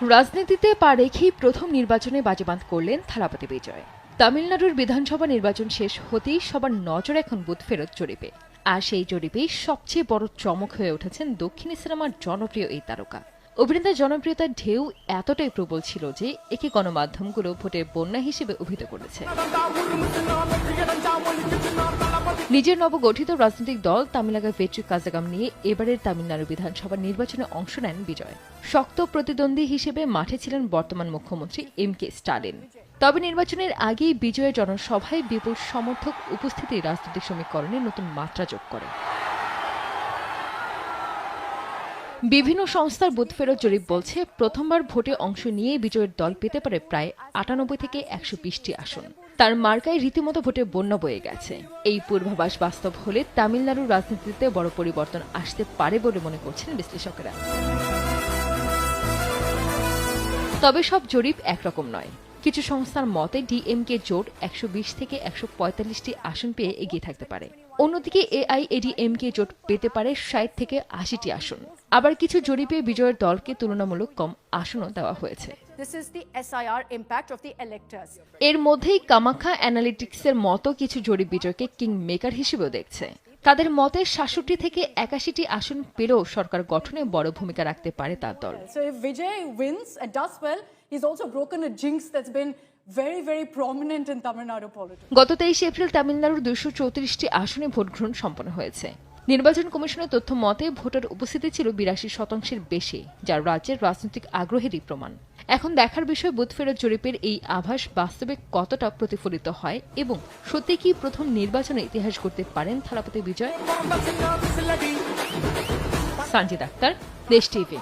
রাজনীতিতে পা রেখেই প্রথম নির্বাচনে বাজিমাত করলেন থালাপতি বিজয়। তামিলনাড়ুর বিধানসভা নির্বাচন শেষ হতেই সবার নজর এখন বুথ ফেরত জরিপে। আর সেই জরিপেই সবচেয়ে বড় চমক হয়ে উঠেছেন দক্ষিণী সিনেমার জনপ্রিয় এই তারকা। অভিনেতার জনপ্রিয়তার ঢেউ এতটাই প্রবল ছিল যে একে গণমাধ্যমগুলো ভোটের বন্যা হিসেবে অভিহিত করেছে। নিজের নবগঠিত রাজনৈতিক দল তামিলাগা ভেট্রি কাজাগাম নিয়ে এবারের তামিলনাড়ু বিধানসভা নির্বাচনে অংশ নেন বিজয়। শক্ত প্রতিদ্বন্দ্বী হিসেবে মাঠে ছিলেন বর্তমান মুখ্যমন্ত্রী এম.কে. স্টালিন। তবে নির্বাচনের আগেই বিজয়ের জনসভায় বিপুল সমর্থক উপস্থিতি রাজনৈতিক সমীকরণে নতুন মাত্রা যোগ করে। বিভিন্ন সংস্থার বুথ ফেরত জরিপ বলছে, প্রথমবার ভোটে অংশ নিয়ে বিজয়ের দল পেতে পারে প্রায় ৯৮ থেকে ১২০টি আসন। তার মার্কায় রীতিমতো ভোটে বন্যা বয়ে গেছে। এই পূর্বাভাস বাস্তব হলে তামিলনাড়ুর রাজনীতিতে বড় পরিবর্তন আসতে পারে বলে মনে করছেন বিশ্লেষকেরা। তবে সব জরিপ একরকম নয়। কিছু সংস্থার মতে ডিএমকে জোট ১২০ থেকে ১৪৫টি আসন পেয়ে এগিয়ে থাকতে পারে। অন্যদিকে এআইএডিএমকে জোট পেতে পারে ৬০ থেকে ৮০টি আসন। আবার কিছু জরিপে বিজয়ের দলকে তুলনামূলক কম আসনও দেওয়া হয়েছে। এর মধ্যেই কামাখ্যা অ্যানালিটিক্সের মতো কিছু জরিপ বিজয়কে কিং মেকার হিসেবেও দেখছে। তাদের মতে ৬৭ থেকে ৮১টি আসন পেলেও সরকার গঠনে বড় ভূমিকা রাখতে পারে তার দল। গত ২৩ এপ্রিল তামিলনাড়ুর ২৩৪টি আসনে ভোট গ্রহণ সম্পন্ন হয়েছে। নির্বাচন কমিশনের তথ্য মতে ভোটার উপস্থিতি ছিল ৮২% বেশি, যা রাজ্যের রাজনৈতিক আগ্রহেরই প্রমাণ। এখন দেখার বিষয় বুথ ফেরত জরিপের এই আভাস বাস্তবে কতটা প্রতিফলিত হয় এবং সত্যি কি প্রথম নির্বাচনে ইতিহাস গড়তে পারেন থালাপতি বিজয়। সানজিদ আক্তার, দেশ টিভি।